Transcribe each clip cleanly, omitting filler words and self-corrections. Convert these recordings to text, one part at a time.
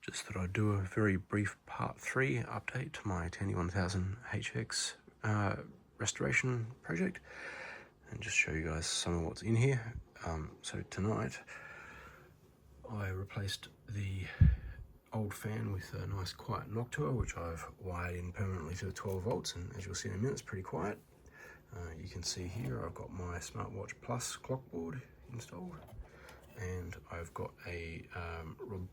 Just thought I'd do a very brief part 3 update to my Tandy 1000 HX restoration project and just show you guys some of what's in here. So tonight I replaced the old fan with a nice quiet Noctua, which I've wired in permanently to 12 volts, and as you'll see in a minute, it's pretty quiet. You can see here I've got my Smartwatch Plus clock board installed, and I've got a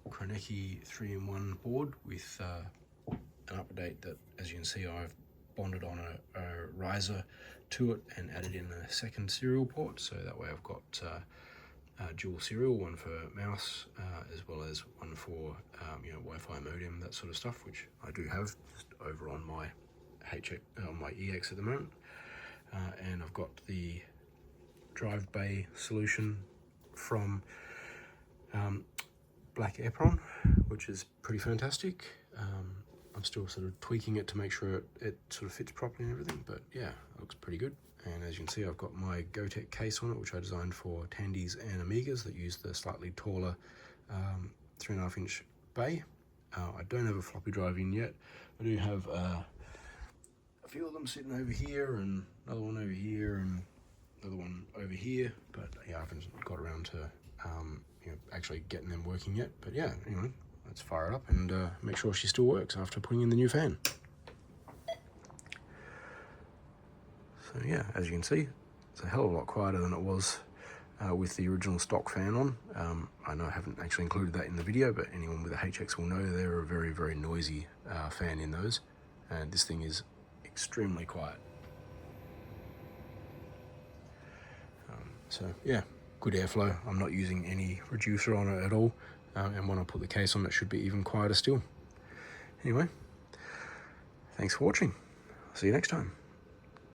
Kronecki 3-in-1 board with an update that, as you can see, I've bonded on a riser to it and added in a second serial port, so that way I've got dual serial, one for mouse as well as one for Wi-Fi modem, that sort of stuff, which I do have just over on my HX, my EX at the moment. And I've got the drive bay solution from BlackEpyon, which is pretty fantastic. I'm still sort of tweaking it to make sure it sort of fits properly and everything, but yeah, it looks pretty good. And as you can see, I've got my GoTech case on it, which I designed for Tandies and Amigas that use the slightly taller 3.5-inch bay. I don't have a floppy drive in yet. I do have a few of them sitting over here, and another one over here, and another one over here, but yeah, I haven't got around to actually getting them working yet. But yeah, anyway, let's fire it up and make sure she still works after putting in the new fan. So yeah, as you can see, it's a hell of a lot quieter than it was with the original stock fan on. I know I haven't actually included that in the video, but anyone with a HX will know they're a very, very noisy fan in those, and this thing is extremely quiet. So yeah, good airflow. I'm not using any reducer on it at all, and when I put the case on, it should be even quieter still. Anyway, thanks for watching. See you next time.